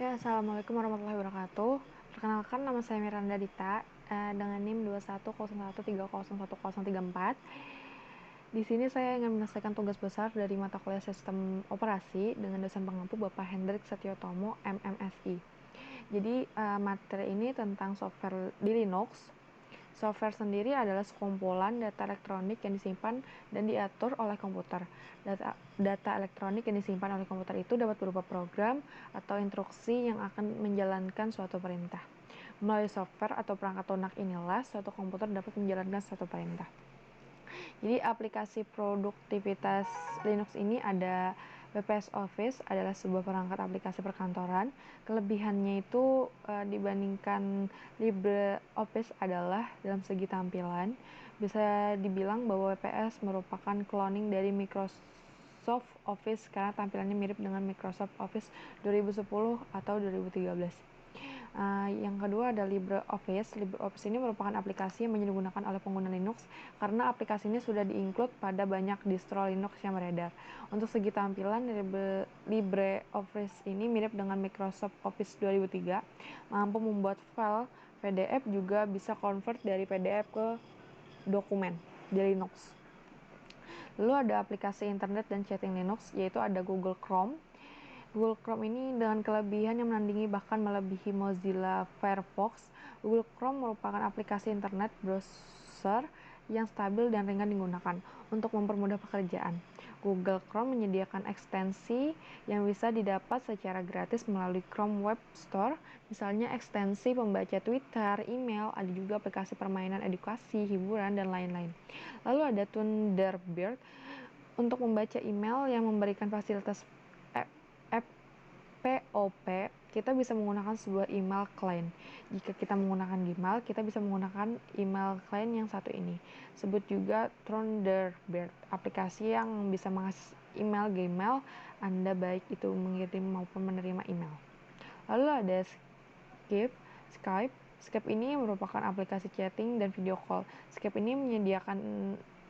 Ya, assalamualaikum warahmatullahi wabarakatuh. Perkenalkan, nama saya Miranda Dita dengan NIM 2101301034. Di sini saya ingin menyelesaikan tugas besar dari mata kuliah Sistem Operasi dengan dosen pengampu Bapak Hendrik Setiotomo, MMSI. Jadi materi ini tentang software di Linux. Software sendiri adalah sekumpulan data elektronik yang disimpan dan diatur oleh komputer. Data elektronik yang disimpan oleh komputer itu dapat berupa program atau instruksi yang akan menjalankan suatu perintah. Melalui software atau perangkat lunak inilah suatu komputer dapat menjalankan suatu perintah. Jadi aplikasi produktivitas Linux ini ada WPS Office adalah sebuah perangkat aplikasi perkantoran. Kelebihannya itu dibandingkan LibreOffice adalah dalam segi tampilan. Bisa dibilang bahwa WPS merupakan cloning dari Microsoft Office karena tampilannya mirip dengan Microsoft Office 2010 atau 2013. Yang kedua ada LibreOffice. LibreOffice ini merupakan aplikasi yang digunakan oleh pengguna Linux karena aplikasi ini sudah di-include pada banyak distro Linux yang beredar. Untuk segi tampilan, LibreOffice ini mirip dengan Microsoft Office 2003, mampu membuat file PDF, juga bisa convert dari PDF ke dokumen di Linux. Lalu ada aplikasi internet dan chatting Linux, yaitu ada Google Chrome. Google Chrome ini dengan kelebihan yang menandingi bahkan melebihi Mozilla Firefox. Google Chrome merupakan aplikasi internet browser yang stabil dan ringan digunakan untuk mempermudah pekerjaan. Google Chrome menyediakan ekstensi yang bisa didapat secara gratis melalui Chrome Web Store, misalnya ekstensi pembaca Twitter, email, ada juga aplikasi permainan edukasi, hiburan, dan lain-lain. Lalu ada Thunderbird untuk membaca email yang memberikan fasilitas POP. Kita bisa menggunakan sebuah email client. Jika kita menggunakan Gmail, kita bisa menggunakan email client yang satu ini. Sebut juga Thunderbird, aplikasi yang bisa mengakses email Gmail Anda, baik itu mengirim maupun menerima email. Lalu ada Skype. Skype ini merupakan aplikasi chatting dan video call. Skype ini menyediakan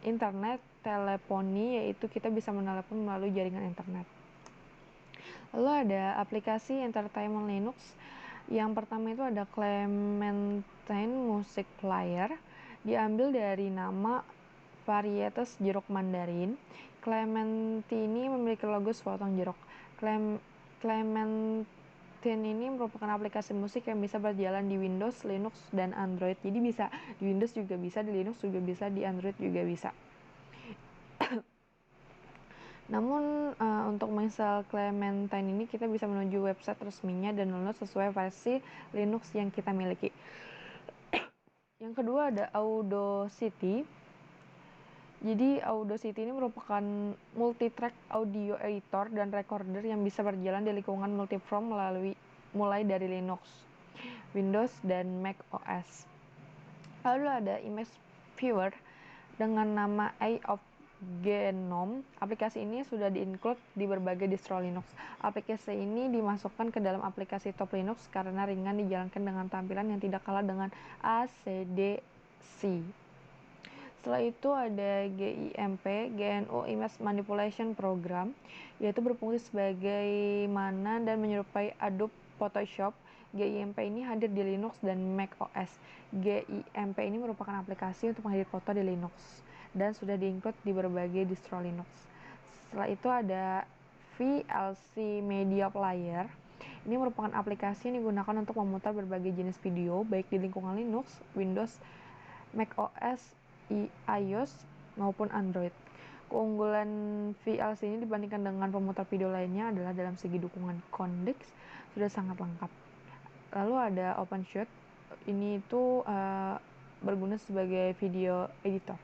internet teleponi, yaitu kita bisa menelepon melalui jaringan internet. Lalu ada aplikasi entertainment Linux. Yang pertama itu ada Clementine Music Player, diambil dari nama varietas jeruk mandarin. Clementine ini memiliki logo sepotong jeruk. Clementine ini merupakan aplikasi musik yang bisa berjalan di Windows, Linux, dan Android. Jadi bisa di Windows juga bisa, di Linux juga bisa, di Android juga bisa. Namun untuk menginstal Clementine ini kita bisa menuju website resminya dan download sesuai versi Linux yang kita miliki. Yang kedua ada Audacity. Jadi Audacity ini merupakan multi-track audio editor dan recorder yang bisa berjalan di lingkungan multi-platform mulai dari Linux, Windows, dan Mac OS. Lalu ada Image Viewer dengan nama Eye of Genome. Aplikasi ini sudah di-include di berbagai distro Linux. Aplikasi ini dimasukkan ke dalam aplikasi top Linux karena ringan dijalankan dengan tampilan yang tidak kalah dengan ACDC. Setelah itu ada GIMP, GNU Image Manipulation Program, yaitu berfungsi sebagai mana dan menyerupai Adobe Photoshop. GIMP ini hadir di Linux dan Mac OS. GIMP ini merupakan aplikasi untuk mengedit foto di Linux dan sudah di-include di berbagai distro Linux. Setelah itu ada VLC Media Player. Ini merupakan aplikasi yang digunakan untuk memutar berbagai jenis video baik di lingkungan Linux, Windows, Mac OS, iOS maupun Android. Keunggulan VLC ini dibandingkan dengan pemutar video lainnya adalah dalam segi dukungan codec sudah sangat lengkap. Lalu ada OpenShot, ini itu berguna sebagai video editor.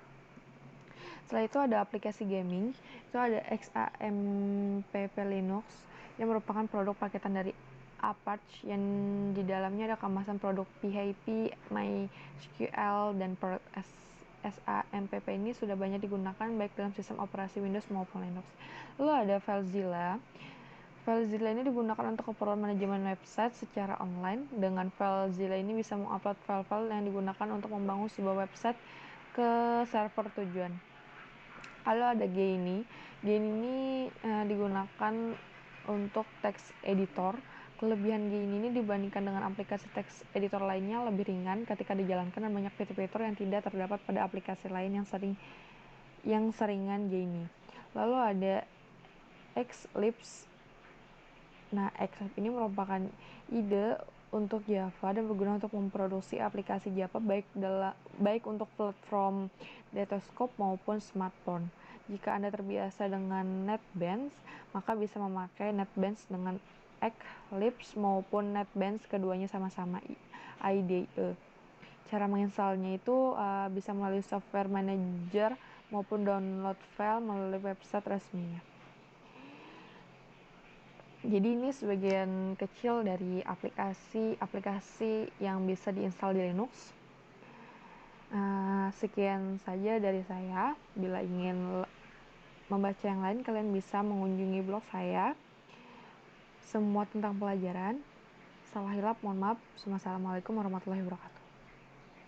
Setelah itu ada aplikasi gaming, itu ada XAMPP Linux yang merupakan produk paketan dari Apache yang di dalamnya ada kemasan produk PHP, MySQL, dan produk XAMPP ini sudah banyak digunakan baik dalam sistem operasi Windows maupun Linux. Lalu ada FileZilla. FileZilla ini digunakan untuk keperluan manajemen website secara online. Dengan FileZilla ini bisa mengupload file-file yang digunakan untuk membangun sebuah website ke server tujuan. Lalu ada Geany. Geany ini digunakan untuk text editor. Kelebihan Gain ini dibandingkan dengan aplikasi teks editor lainnya lebih ringan ketika dijalankan dan banyak fitur-fitur yang tidak terdapat pada aplikasi lain yang seringan Gain. Lalu ada Eclipse. Nah, Eclipse ini merupakan ide untuk Java dan berguna untuk memproduksi aplikasi Java baik untuk platform desktop maupun smartphone. Jika Anda terbiasa dengan NetBeans, maka bisa memakai NetBeans dengan Eclipse maupun NetBeans, keduanya sama-sama IDE. Cara menginstalnya itu bisa melalui software manager maupun download file melalui website resminya. Jadi ini sebagian kecil dari aplikasi-aplikasi yang bisa diinstal di Linux. Sekian saja dari saya. Bila ingin membaca yang lain, kalian bisa mengunjungi blog saya. Semua tentang pelajaran. Salah hilap, mohon maaf. Wassalamualaikum warahmatullahi wabarakatuh.